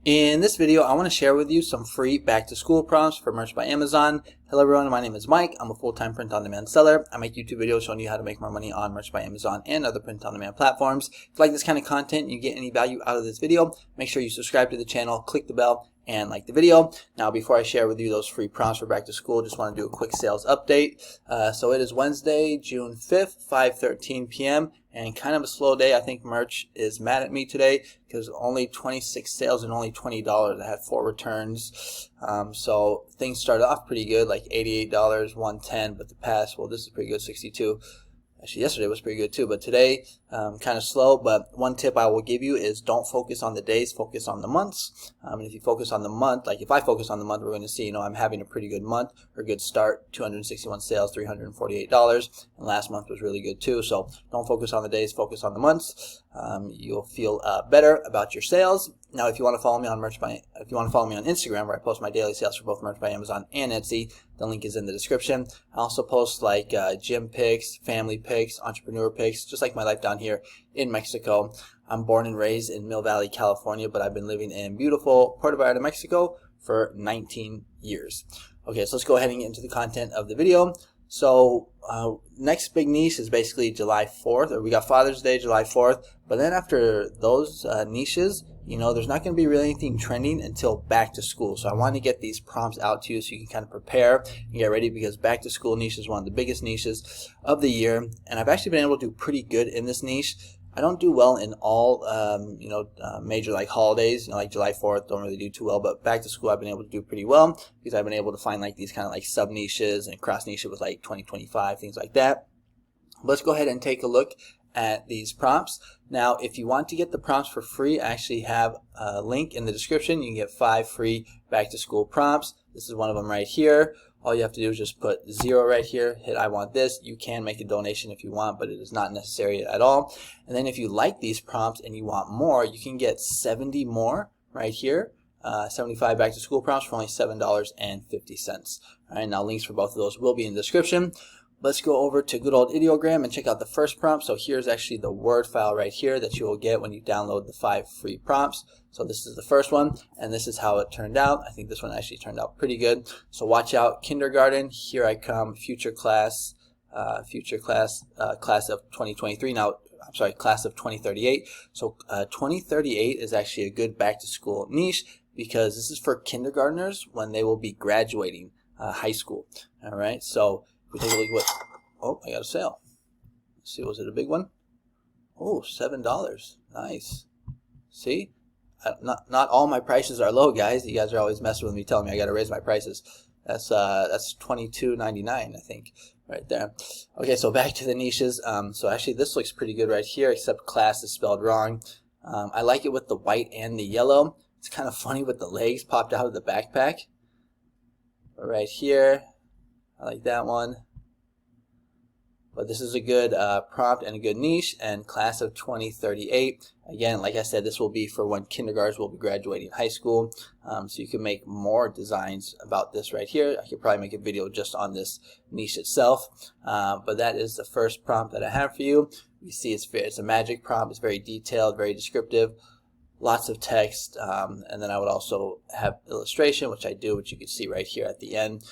In this video, I want to share with you some free back-to-school prompts for Merch by Amazon. Hello everyone, my name is Mike. I'm a full-time print-on-demand seller. I make YouTube videos showing you how to make more money on Merch by Amazon and other print-on-demand platforms. If you like this kind of content and you get any value out of this video, make sure you subscribe to the channel, click the bell, and like the video. Now, before I share with you those free prompts for back to school, just want to do a quick sales update. So it is Wednesday, June 5th, 5:13 p.m. and kind of a slow day. I think Merch is mad at me today because only 26 sales and only $20. I had 4 returns. So things started off pretty good, like $88, $110, but the past, well, this is pretty good, $62. Actually, yesterday was pretty good too, but today kind of slow. But one tip I will give you is don't focus on the days, focus on the months. And if you focus on the month, like if I focus on the month, we're going to see, I'm having a pretty good month or good start, 261 sales, $348. And last month was really good too. So don't focus on the days, focus on the months. You'll feel better about your sales. Now, if you want to follow me on Instagram, where I post my daily sales for both Merch by Amazon and Etsy, the link is in the description. I also post like gym pics, family pics, entrepreneur pics, just like my life down here in Mexico. I'm born and raised in Mill Valley, California, but I've been living in beautiful Puerto Vallarta, Mexico for 19 years. Okay, so let's go ahead and get into the content of the video. So next big niche is basically July 4th, or we got Father's Day, July 4th. But then after those niches, there's not going to be really anything trending until back to school. So I want to get these prompts out to you so you can kind of prepare and get ready, because back to school niche is one of the biggest niches of the year. And I've actually been able to do pretty good in this niche. I don't do well in all, major like holidays, like July 4th, don't really do too well, but back to school I've been able to do pretty well because I've been able to find like these kind of like sub niches and cross niches with like 2025, things like that. Let's go ahead and take a look at these prompts. Now, if you want to get the prompts for free, I actually have a link in the description. You can get 5 free back to school prompts. This is one of them right here. All you have to do is just put 0 right here, hit I want this. You can make a donation if you want, but it is not necessary at all. And then if you like these prompts and you want more, you can get 70 more right here. 75 back to school prompts for only $7.50. All right, now links for both of those will be in the description. Let's go over to good old Ideogram and check out the first prompt. So here's actually the Word file right here that you will get when you download the 5 free prompts. So this is the first one, and this is how it turned out. I think this one actually turned out pretty good. So watch out, kindergarten, here I come, future class, class of 2023. Now, I'm sorry, class of 2038. So 2038 is actually a good back to school niche because this is for kindergartners when they will be graduating high school. All right, so we take a look at what, oh, I got a sale. Let's see, was it a big one? Oh, $7. Nice. See? Not all my prices are low, guys. You guys are always messing with me, telling me I got to raise my prices. That's $22.99, I think, right there. Okay, so back to the niches. So actually, this looks pretty good right here, except class is spelled wrong. I like it with the white and the yellow. It's kind of funny with the legs popped out of the backpack. Right here, I like that one. But this is a good prompt and a good niche, and class of 2038. Again, like I said, this will be for when kindergartners will be graduating high school. So you can make more designs about this right here. I could probably make a video just on this niche itself. But that is the first prompt that I have for you. You see it's a magic prompt. It's very detailed, very descriptive. Lots of text. And then I would also have illustration, which I do, which you can see right here at the end.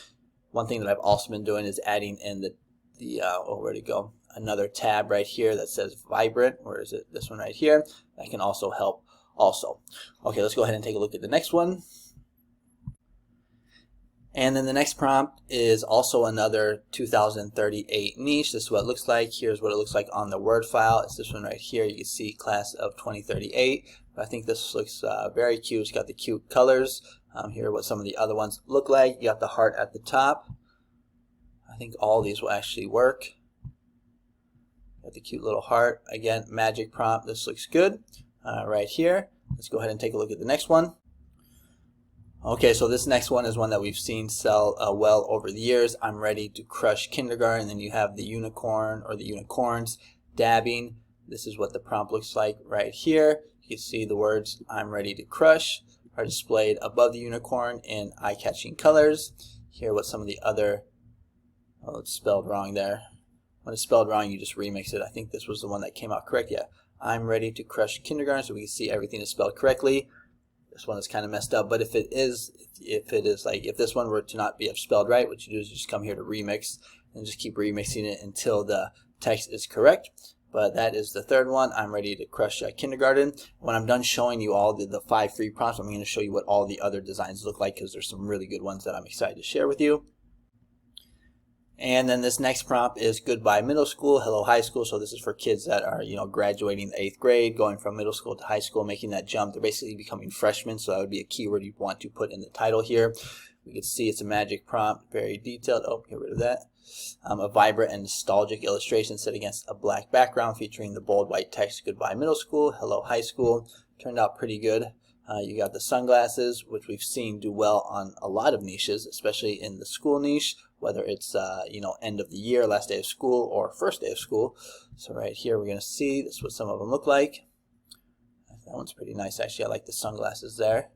One thing that I've also been doing is adding in where'd it go? Another tab right here that says vibrant. Where is it? This one right here. That can also help also. Okay, let's go ahead and take a look at the next one. And then the next prompt is also another 2038 niche. This is what it looks like. Here's what it looks like on the Word file. It's this one right here. You can see class of 2038. I think this looks very cute. It's got the cute colors. Here are what some of the other ones look like. You got the heart at the top. I think all these will actually work. Got the cute little heart. Again, magic prompt. This looks good right here. Let's go ahead and take a look at the next one. Okay, so this next one is one that we've seen sell well over the years. I'm ready to crush kindergarten. And then you have the unicorn or the unicorns dabbing. This is what the prompt looks like right here. You can see the words I'm ready to crush are displayed above the unicorn in eye-catching colors. Here what some of the other, oh, it's spelled wrong there. When it's spelled wrong, you just remix it. I think this was the one that came out correct. Yeah, I'm ready to crush kindergarten, so we can see everything is spelled correctly. This one is kind of messed up, but if this one were to not be spelled right, what you do is you just come here to remix and just keep remixing it until the text is correct. But that is the third one. I'm ready to crush kindergarten. When I'm done showing you all the 5 free prompts, I'm going to show you what all the other designs look like, because there's some really good ones that I'm excited to share with you. And then this next prompt is goodbye middle school, hello high school. So this is for kids that are, graduating the 8th grade, going from middle school to high school, making that jump. They're basically becoming freshmen, so that would be a keyword you'd want to put in the title here. We can see it's a magic prompt, very detailed. Oh, get rid of that. A vibrant and nostalgic illustration set against a black background featuring the bold white text, goodbye middle school, hello high school. Turned out pretty good. You got the sunglasses, which we've seen do well on a lot of niches, especially in the school niche, whether it's end of the year, last day of school, or first day of school. So right here we're going to see this is what some of them look like. That one's pretty nice, actually. I like the sunglasses there.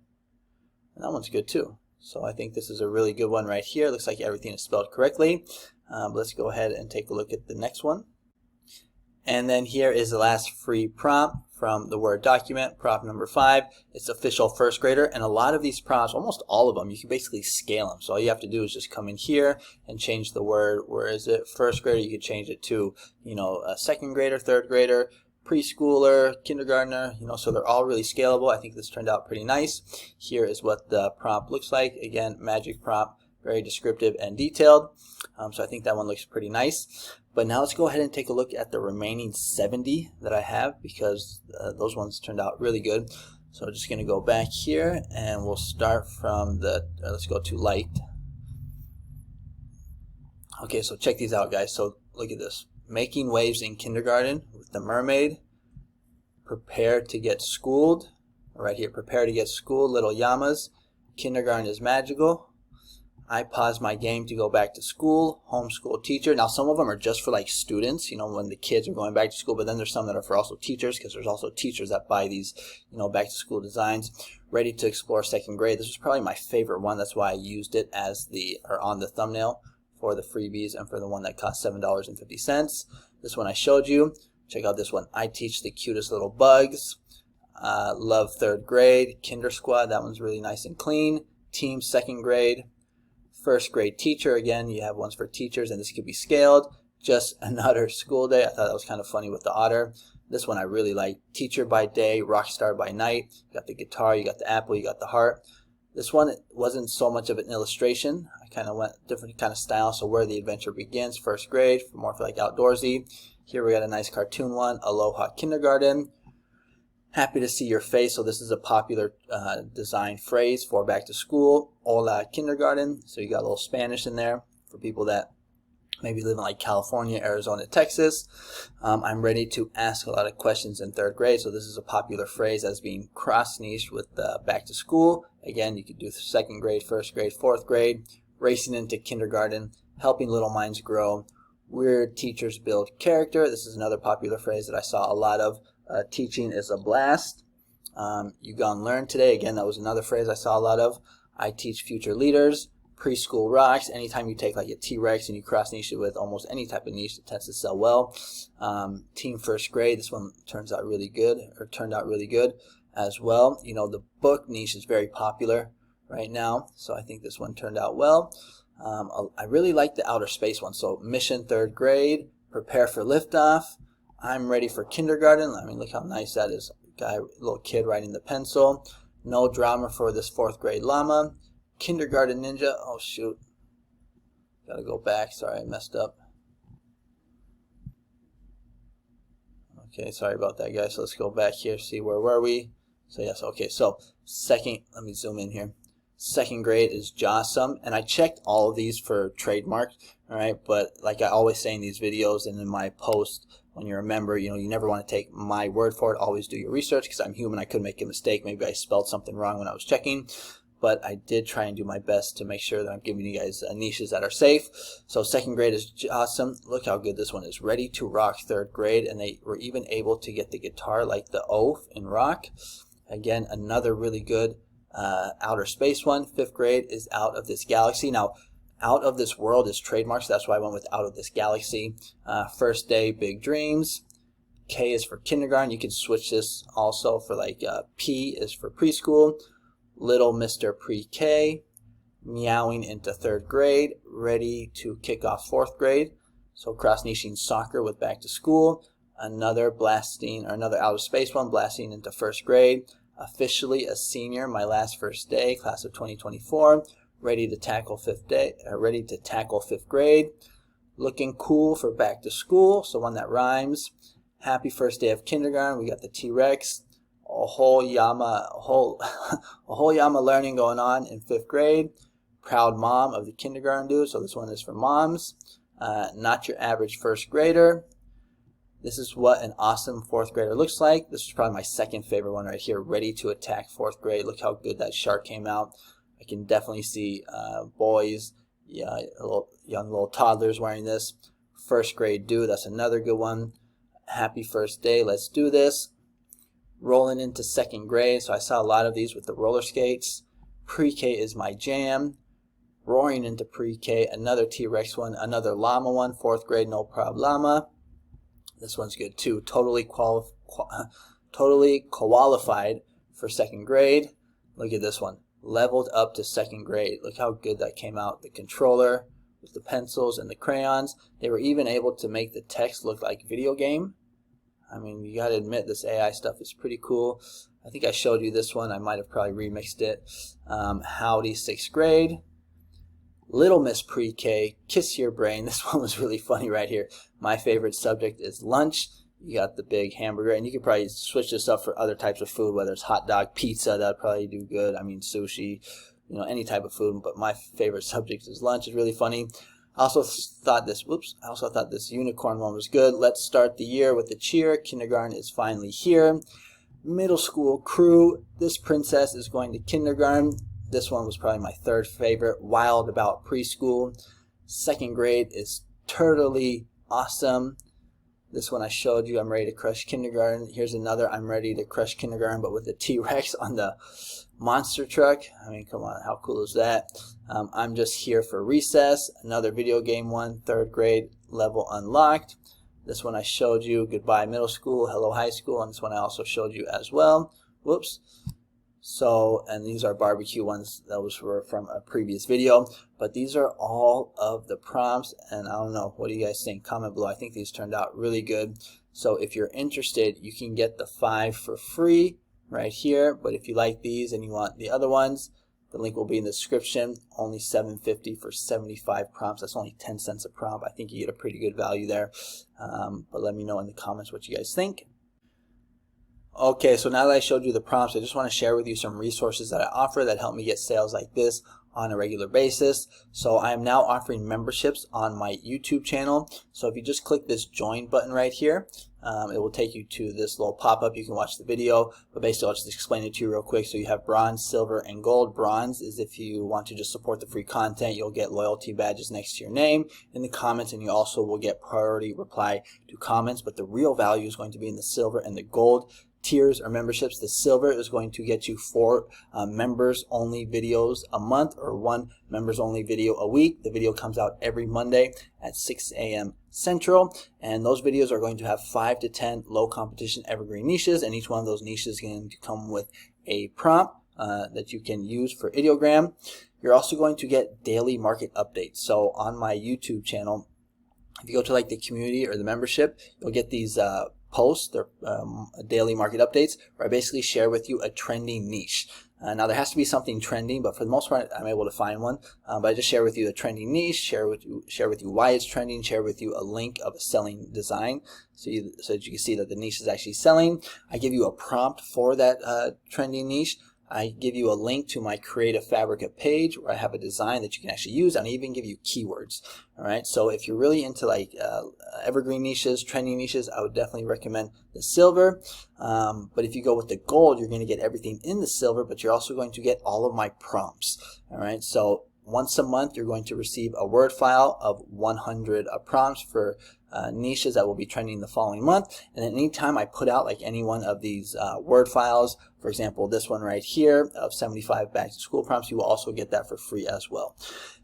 And that one's good too. So I think this is a really good one right here. Looks like everything is spelled correctly. Let's go ahead and take a look at the next one. And then here is the last free prompt from the Word document, prompt number 5. It's official first grader, and a lot of these prompts, almost all of them, you can basically scale them. So all you have to do is just come in here and change the word. Where is it? First grader. You can change it to, a second grader, third grader, preschooler, kindergartner, so they're all really scalable. I think this turned out pretty nice. Here is what the prompt looks like. Again, magic prompt, very descriptive and detailed. So I think that one looks pretty nice. But now let's go ahead and take a look at the remaining 70 that I have, because those ones turned out really good. So I'm just going to go back here and we'll start from let's go to liked. Okay, so check these out, guys. So look at this. Making waves in kindergarten with the mermaid. Prepare to get schooled. Right here, prepare to get schooled, little llamas. Kindergarten is magical. I paused my game to go back to school, homeschool teacher. Now some of them are just for like students, when the kids are going back to school, but then there's some that are for also teachers, because there's also teachers that buy these, back to school designs. Ready to explore second grade. This was probably my favorite one. That's why I used it as on the thumbnail for the freebies and for the one that cost $7.50. This one I showed you. Check out this one. I teach the cutest little bugs. Love third grade. Kinder Squad. That one's really nice and clean. Team second grade. First grade teacher, again, you have ones for teachers, and this could be scaled. Just another school day. I thought that was kind of funny with the otter. This one I really like. Teacher by day, rock star by night. You got the guitar, you got the apple, you got the heart. This one wasn't so much of an illustration. I kind of went different kind of style. So where the adventure begins, first grade, more for like outdoorsy. Here we got a nice cartoon one, Aloha Kindergarten. Happy to see your face. So this is a popular design phrase for back to school. Hola kindergarten. So you got a little Spanish in there for people that maybe live in like California, Arizona, Texas. I'm ready to ask a lot of questions in third grade. So this is a popular phrase as being cross-niched with back to school. Again, you could do second grade, first grade, fourth grade. Racing into kindergarten. Helping little minds grow. Weird teachers build character. This is another popular phrase that I saw a lot of. Teaching is a blast. You gone learn today. Again, that was another phrase I saw a lot of. I teach future leaders. Preschool rocks. Anytime you take like a T-Rex and you cross niche it with almost any type of niche, it tends to sell well. Team first grade. This one turned out really good as well. The book niche is very popular right now, so I think this one turned out well. I really like the outer space one. So mission third grade. Prepare for liftoff. I'm ready for kindergarten. I mean, look how nice that is. Little kid riding the pencil. No drama for this fourth grade llama. Kindergarten ninja. Oh shoot. Gotta go back. Sorry, I messed up. Okay, sorry about that, guys. So let's go back here, see where were we. So yes, okay. So second, let me zoom in here. Second grade is Jawsome, and I checked all of these for trademark. All right, but like I always say in these videos and in my post, when you're a member, you never want to take my word for it. Always do your research, because I'm human. I could make a mistake. Maybe I spelled something wrong when I was checking, but I did try and do my best to make sure that I'm giving you guys niches that are safe. So second grade is awesome. Look how good this one is. Ready to rock third grade, and they were even able to get the guitar like the oaf in rock. Again, another really good outer space one. Fifth grade is Out of This Galaxy. Now, Out of This World is trademark, so that's why I went with Out of This Galaxy. First day, Big Dreams. K is for kindergarten. You can switch this also for like P is for preschool. Little Mr. Pre-K, meowing into 3rd grade, ready to kick off 4th grade. So cross-niching soccer with back to school. Another outer space one blasting into 1st grade. Officially a senior, my last first day, class of 2024. Ready to tackle 5th grade. Looking cool for back to school, so one that rhymes. Happy first day of kindergarten. We got the T-Rex. A whole yama learning going on in 5th grade. Proud mom of the kindergarten dude, so this one is for moms. Not your average 1st grader. This is what an awesome 4th grader looks like. This is probably my 2nd favorite one right here. Ready to attack 4th grade. Look how good that shark came out. I can definitely see boys, young little toddlers wearing this. 1st grade dude, that's another good one. Happy first day, let's do this. Rolling into 2nd grade, so I saw a lot of these with the roller skates. Pre-K is my jam. Roaring into pre-K, another T-Rex one, another llama one, 4th grade, no problema. This one's good too. Totally qualified for 2nd grade. Look at this one. Leveled up to 2nd grade. Look how good that came out. The controller with the pencils and the crayons. They were even able to make the text look like video game. I mean, you gotta admit, this AI stuff is pretty cool. I think I showed you this one. I might have probably remixed it. Howdy 6th grade. Little Miss Pre-K, kiss your brain. This one was really funny right here. My favorite subject is lunch. You got the big hamburger, and you could probably switch this up for other types of food, whether it's hot dog, pizza, that'd probably do good. I mean, sushi, any type of food, but my favorite subject is lunch. It's really funny. I also thought this unicorn one was good. Let's start the year with a cheer. Kindergarten is finally here. Middle school crew. This princess is going to kindergarten. This one was probably my 3rd favorite. Wild about preschool. 2nd grade is totally awesome. This one I showed you. I'm ready to crush kindergarten. Here's another. I'm ready to crush kindergarten, but with the T-Rex on the monster truck. I mean, come on, how cool is that? I'm just here for recess. Another video game one. 3rd grade level unlocked. This one I showed you. Goodbye middle school, hello high school, and this one I also showed you as well. Whoops. So, and these are barbecue ones. Those were from a previous video, but these are all of the prompts, and I don't know, what do you guys think? Comment below. I think these turned out really good. So if you're interested, you can get the 5 for free right here, but if you like these and you want the other ones, the link will be in the description. Only $7.50 for 75 prompts. That's only 10 cents a prompt. I think you get a pretty good value there, but let me know in the comments what you guys think. Okay, so now that I showed you the prompts, I just want to share with you some resources that I offer that help me get sales like this on a regular basis. So I am now offering memberships on my YouTube channel. So if you just click this join button right here, it will take you to this little pop-up. You can watch the video, but basically I'll just explain it to you real quick. So you have bronze, silver, and gold. Bronze is if you want to just support the free content. You'll get loyalty badges next to your name in the comments, and you also will get priority reply to comments. But the real value is going to be in the silver and the gold tiers or memberships. The silver is going to get you 4 members only videos a month, or 1 members only video a week. The video comes out every Monday at 6 a.m. Central, and those videos are going to have 5 to 10 low competition evergreen niches, and each one of those niches is going to come with a prompt that you can use for Ideogram. You're also going to get daily market updates. So on my YouTube channel, if you go to like the community or the membership, you'll get these posts, they're daily market updates, where I basically share with you a trending niche. Now there has to be something trending, but for the most part I'm able to find one. But I just share with you a trending niche, share with you why it's trending, share with you a link of a selling design, so that you can see that the niche is actually selling. I give you a prompt for that trending niche. I give you a link to my Creative Fabrica page where I have a design that you can actually use, and I even give you keywords. All right, so if you're really into like evergreen niches, trending niches, I would definitely recommend the silver. But if you go with the gold, you're going to get everything in the silver, but you're also going to get all of my prompts. All right, so once a month you're going to receive a Word file of 100 prompts for niches that will be trending the following month. And then anytime I put out like any one of these Word files, for example this one right here of 75 back to school prompts, you will also get that for free as well.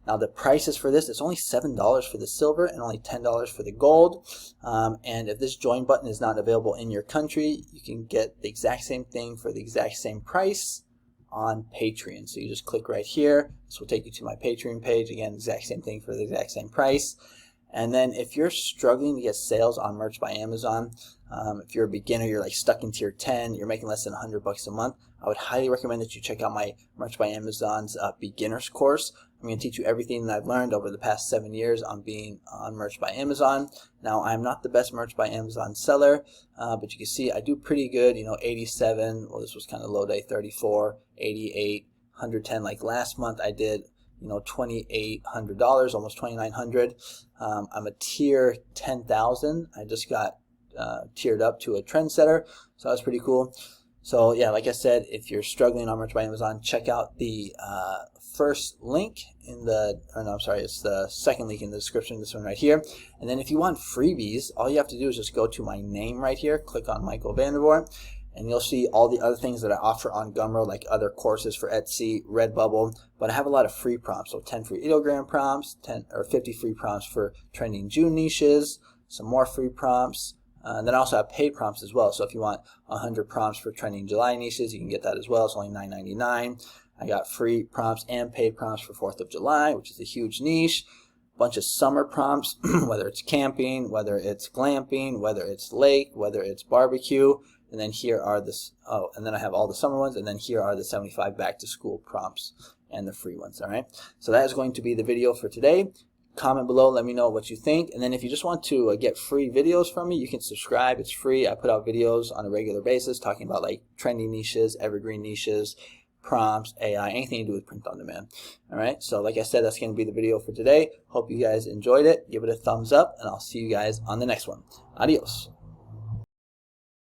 Now the prices for this, it's only $7 for the silver and only $10 for the gold. And if this join button is not available in your country, you can get the exact same thing for the exact same price on Patreon. So you just click right here. This will take you to my Patreon page. Again, exact same thing for the exact same price. And then if you're struggling to get sales on Merch by Amazon, if you're a beginner, you're like stuck in tier 10, you're making less than $100 a month, I would highly recommend that you check out my Merch by Amazon's beginners course. I'm going to teach you everything that I've learned over the past 7 years on being on Merch by Amazon. Now, I'm not the best Merch by Amazon seller, but you can see I do pretty good, 87, well, this was kind of low day, 34, 88, 110. Like last month I did, $2,800, almost $2,900. I'm a tier 10,000. I just got tiered up to a trendsetter, so that's pretty cool. So yeah, like I said, if you're struggling on Merch by Amazon, check out the first link in the, or no, I'm sorry, it's the second link in the description, this one right here. And then if you want freebies, all you have to do is just go to my name right here, click on Michael Vandervoort, and you'll see all the other things that I offer on Gumroad, like other courses for Etsy, Redbubble. But I have a lot of free prompts, so 10 free Ideogram prompts, 10 or 50 free prompts for trending June niches, some more free prompts. And then I also have paid prompts as well. So if you want 100 prompts for trending July niches, you can get that as well. It's only $9.99. I got free prompts and paid prompts for 4th of July, which is a huge niche. Bunch of summer prompts, whether it's camping, whether it's glamping, whether it's lake, whether it's barbecue. And then here are and then I have all the summer ones, and then here are the 75 back to school prompts and the free ones. All right. So that is going to be the video for today. Comment below, let me know what you think. And then if you just want to get free videos from me, you can subscribe. It's free. I put out videos on a regular basis talking about like trending niches, evergreen niches, prompts, AI, anything to do with print on demand. All right. So like I said, that's going to be the video for today. Hope you guys enjoyed it. Give it a thumbs up, and I'll see you guys on the next one. Adios.